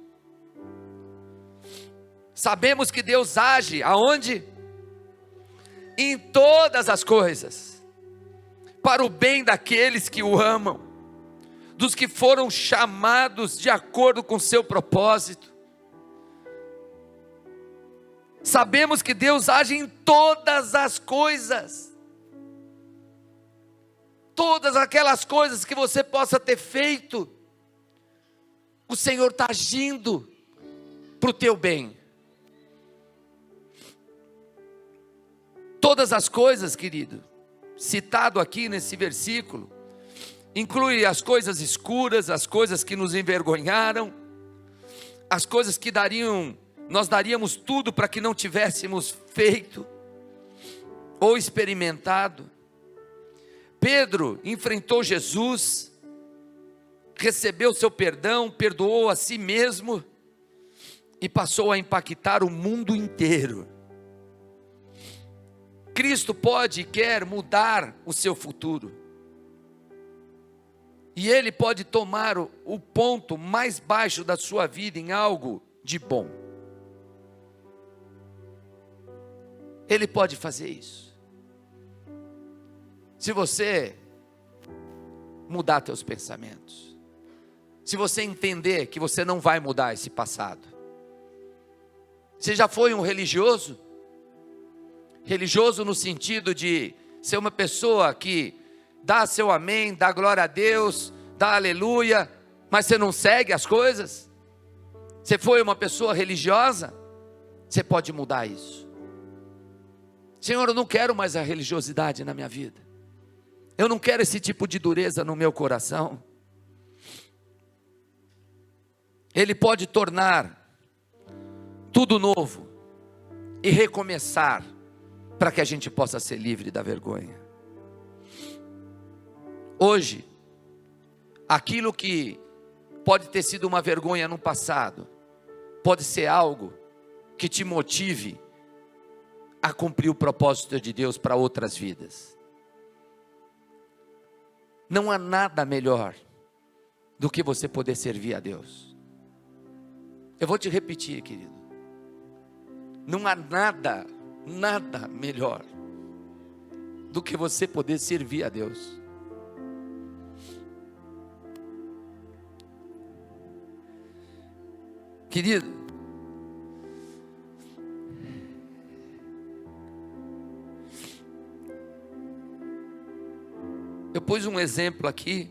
Speaker 1: Sabemos que Deus age aonde? Em todas as coisas, para o bem daqueles que o amam, dos que foram chamados de acordo com seu propósito. Sabemos que Deus age em todas as coisas, todas aquelas coisas que você possa ter feito, o Senhor está agindo para o teu bem. Todas as coisas, querido, citado aqui nesse versículo, inclui as coisas escuras, as coisas que nos envergonharam, as coisas que nós daríamos tudo para que não tivéssemos feito ou experimentado. Pedro enfrentou Jesus, recebeu seu perdão, perdoou a si mesmo e passou a impactar o mundo inteiro. Cristo pode e quer mudar o seu futuro. E Ele pode tomar o ponto mais baixo da sua vida em algo de bom. Ele pode fazer isso. Se você mudar teus pensamentos. Se você entender que você não vai mudar esse passado. Você já foi um religioso? Religioso no sentido de ser uma pessoa que dá seu amém, dá glória a Deus, dá aleluia, mas você não segue as coisas? Você foi uma pessoa religiosa? Você pode mudar isso. Senhor, eu não quero mais a religiosidade na minha vida. Eu não quero esse tipo de dureza no meu coração. Ele pode tornar tudo novo e recomeçar, para que a gente possa ser livre da vergonha. Hoje, aquilo que pode ter sido uma vergonha no passado, pode ser algo que te motive a cumprir o propósito de Deus para outras vidas. Não há nada melhor do que você poder servir a Deus. Eu vou te repetir, querido. Não há nada melhor do que você poder servir a Deus. Querido, eu pus um exemplo aqui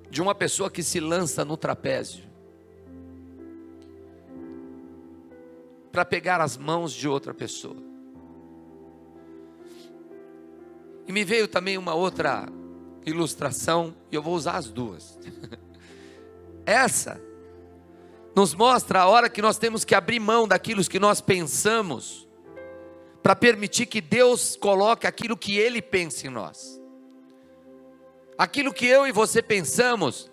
Speaker 1: de uma pessoa que se lança no trapézio para pegar as mãos de outra pessoa. E me veio também uma outra ilustração, e eu vou usar as duas. Essa nos mostra a hora que nós temos que abrir mão daquilo que nós pensamos, para permitir que Deus coloque aquilo que Ele pensa em nós. Aquilo que eu e você pensamos,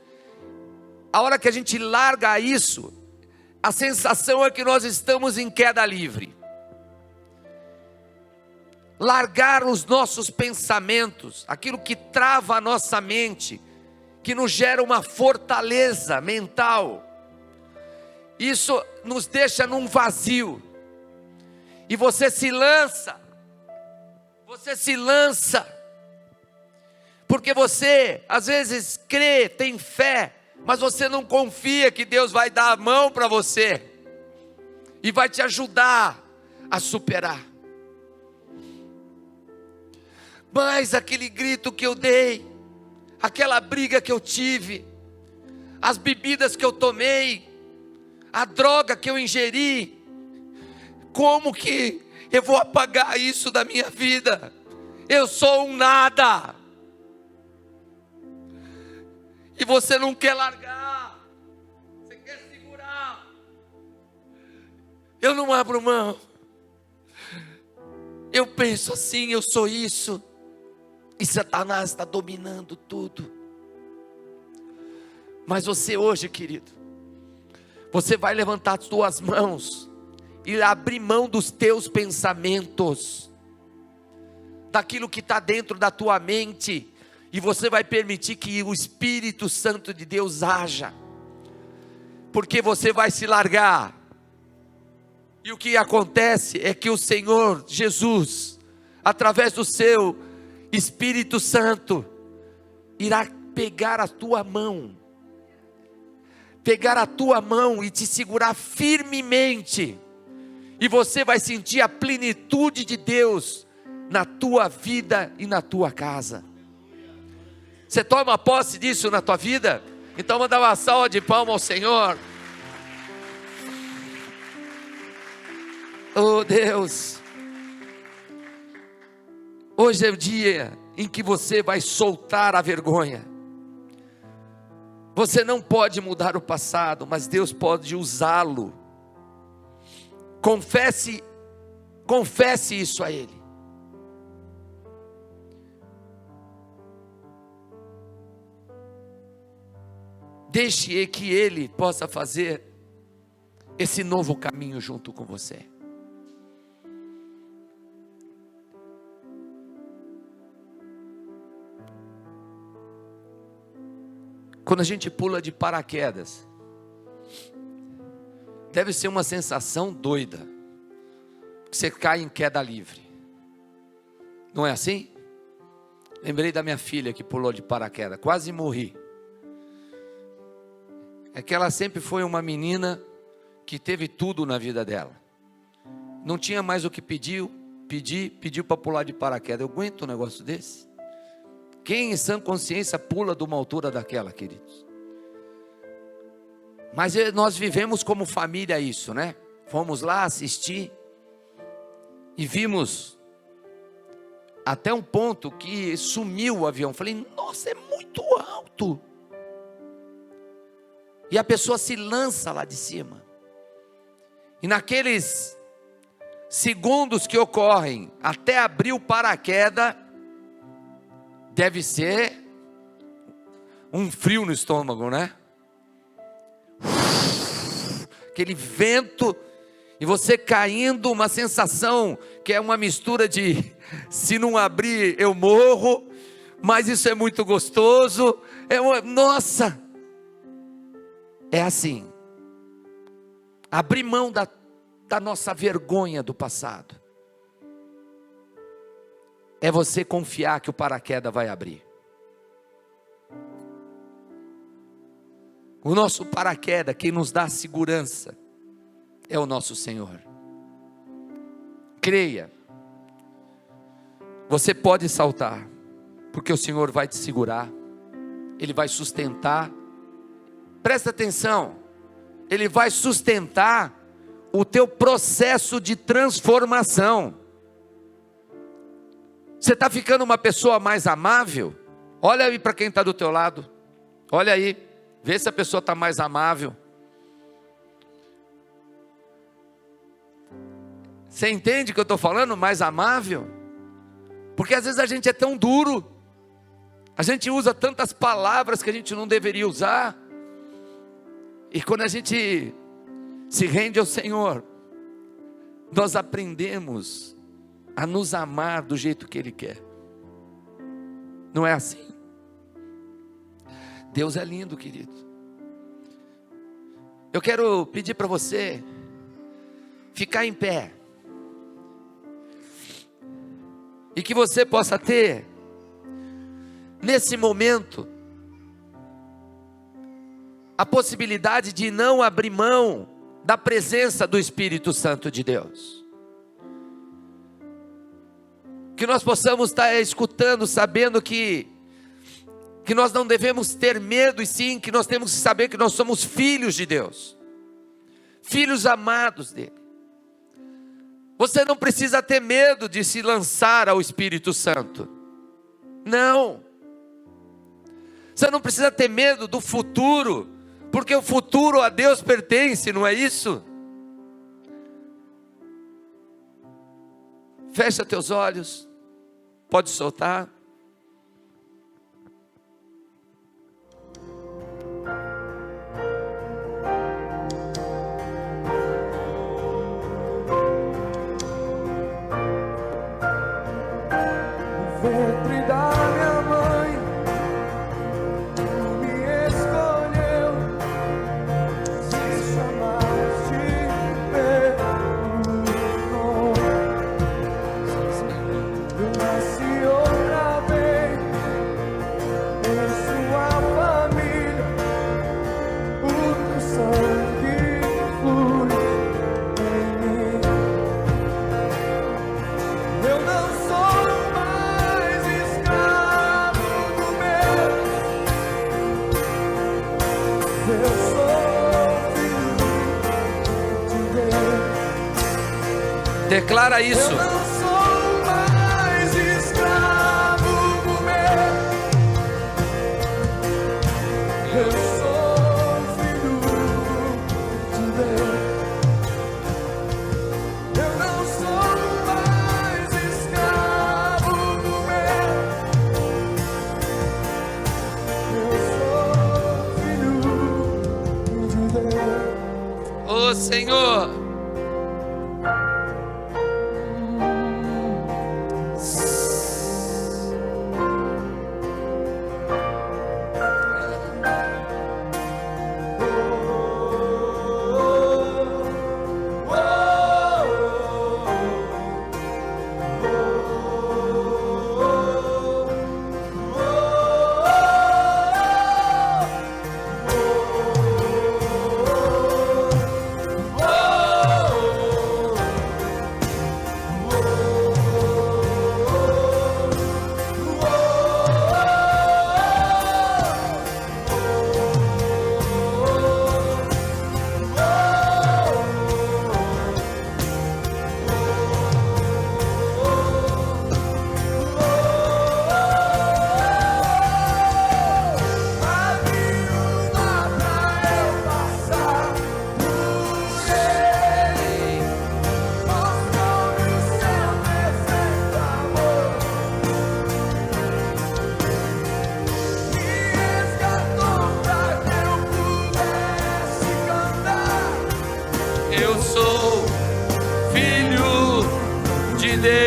Speaker 1: a hora que a gente larga isso, a sensação é que nós estamos em queda livre. Largar os nossos pensamentos, aquilo que trava a nossa mente, que nos gera uma fortaleza mental, isso nos deixa num vazio, e você se lança, porque você às vezes crê, tem fé, mas você não confia que Deus vai dar a mão para você, e vai te ajudar a superar. Mas aquele grito que eu dei, aquela briga que eu tive, as bebidas que eu tomei, a droga que eu ingeri, como que eu vou apagar isso da minha vida? Eu sou um nada. E você não quer largar, você quer segurar. Eu não abro mão. Eu penso assim, eu sou isso. E Satanás está dominando tudo. Mas você hoje, querido, você vai levantar as suas mãos e abrir mão dos teus pensamentos, daquilo que está dentro da tua mente, e você vai permitir que o Espírito Santo de Deus haja, porque você vai se largar. E o que acontece é que o Senhor Jesus, através do seu Espírito Santo, irá pegar a tua mão e te segurar firmemente, e você vai sentir a plenitude de Deus na tua vida e na tua casa. Você toma posse disso na tua vida? Então manda uma salva de palmas ao Senhor. Oh Deus, hoje é o dia em que você vai soltar a vergonha. Você não pode mudar o passado, mas Deus pode usá-lo. Confesse isso a Ele. Deixe que Ele possa fazer esse novo caminho junto com você. Quando a gente pula de paraquedas, deve ser uma sensação doida, que você cai em queda livre. Não é assim? Lembrei da minha filha que pulou de paraquedas, quase morri. É que ela sempre foi uma menina que teve tudo na vida dela. Não tinha mais o que pediu para pular de paraquedas. Eu aguento um negócio desse? Quem em sã consciência pula de uma altura daquela, queridos? Mas nós vivemos como família isso, né? Fomos lá assistir e vimos até um ponto que sumiu o avião. Falei, nossa, é muito alto. E a pessoa se lança lá de cima. E naqueles segundos que ocorrem até abrir o paraquedas, deve ser um frio no estômago, né? Aquele vento, e você caindo, uma sensação que é uma mistura de, se não abrir eu morro, mas isso é muito gostoso, nossa, é assim, abrir mão da nossa vergonha do passado, é você confiar que o paraquedas vai abrir. O nosso paraquedas, quem nos dá segurança, é o nosso Senhor. Creia, você pode saltar, porque o Senhor vai te segurar, Ele vai sustentar, presta atenção, Ele vai sustentar o teu processo de transformação. Você está ficando uma pessoa mais amável? Olha aí para quem está do teu lado, olha aí, vê se a pessoa está mais amável. Você entende o que eu estou falando? Mais amável? Porque às vezes a gente é tão duro, a gente usa tantas palavras que a gente não deveria usar, e quando a gente se rende ao Senhor, nós aprendemos a nos amar do jeito que Ele quer. Não é assim? Deus é lindo, querido. Eu quero pedir para você ficar em pé, e que você possa ter, nesse momento, a possibilidade de não abrir mão da presença do Espírito Santo de Deus. Que nós possamos estar escutando, sabendo que nós não devemos ter medo, e sim que nós temos que saber que nós somos filhos de Deus, filhos amados dele. Você não precisa ter medo de se lançar ao Espírito Santo, não. Você não precisa ter medo do futuro, porque o futuro a Deus pertence, não é isso? Fecha teus olhos, pode soltar.
Speaker 2: Ventre da minha mãe, tu me escolheu, se chamaste pelo nome. Eu nasci outra vez em sua família, o teu sangue flui em mim. Eu não sou
Speaker 1: declara isso.
Speaker 2: Eu não sou mais escravo do medo. Eu sou filho de Deus. Eu não sou mais escravo do medo. Eu sou filho de Deus.
Speaker 1: Ô Senhor,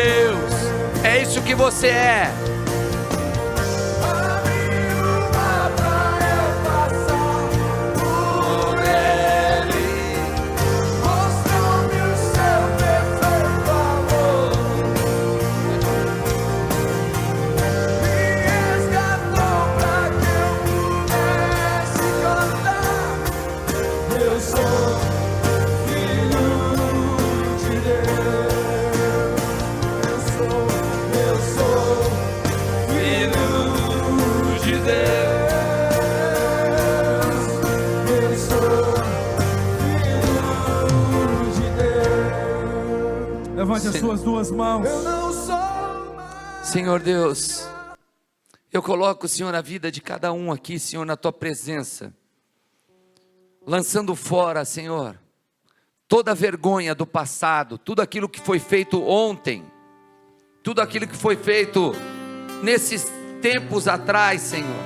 Speaker 1: Deus. É isso que você é.
Speaker 2: Levante as suas duas mãos.
Speaker 1: Senhor Deus, eu coloco, Senhor, a vida de cada um aqui, Senhor, na tua presença, lançando fora, Senhor, toda a vergonha do passado, tudo aquilo que foi feito ontem, tudo aquilo que foi feito nesses tempos atrás, Senhor.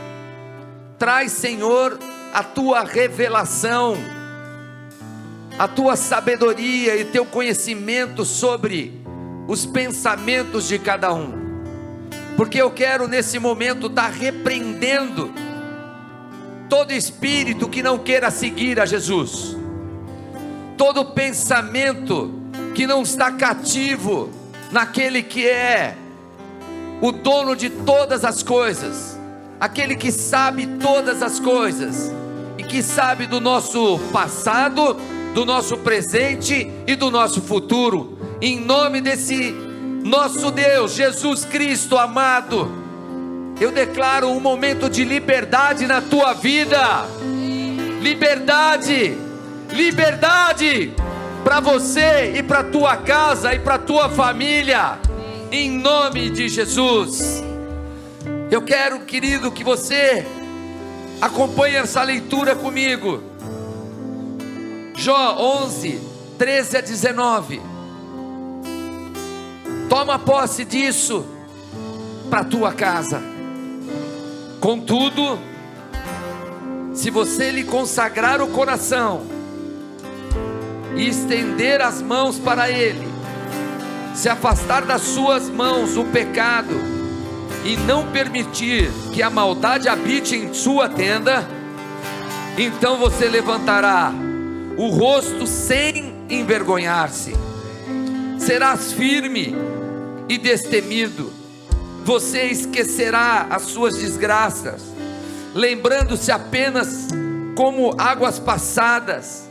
Speaker 1: Traz, Senhor, a tua revelação, a tua sabedoria e teu conhecimento sobre os pensamentos de cada um, porque eu quero nesse momento estar repreendendo todo espírito que não queira seguir a Jesus, todo pensamento que não está cativo naquele que é o dono de todas as coisas, aquele que sabe todas as coisas e que sabe do nosso passado, do nosso presente e do nosso futuro. Em nome desse nosso Deus, Jesus Cristo amado, eu declaro um momento de liberdade na tua vida. Liberdade, liberdade para você e para tua casa e para tua família, em nome de Jesus. Eu quero, querido, que você acompanhe essa leitura comigo. Jó 11, 13 a 19. Toma posse disso para a tua casa. Contudo, se você lhe consagrar o coração e estender as mãos para ele, se afastar das suas mãos o pecado e não permitir que a maldade habite em sua tenda, então você levantará o rosto sem envergonhar-se, serás firme e destemido, você esquecerá as suas desgraças, lembrando-se apenas como águas passadas.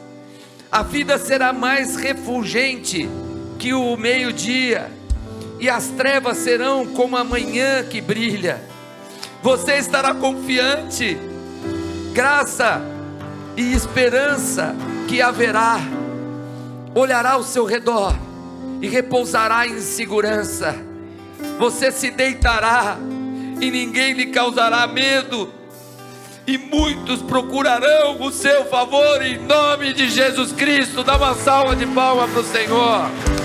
Speaker 1: A vida será mais refulgente que o meio-dia, e as trevas serão como a manhã que brilha. Você estará confiante, graça e esperança que haverá, olhará ao seu redor e repousará em segurança. Você se deitará e ninguém lhe causará medo, e muitos procurarão o seu favor, em nome de Jesus Cristo. Dá uma salva de palmas para o Senhor.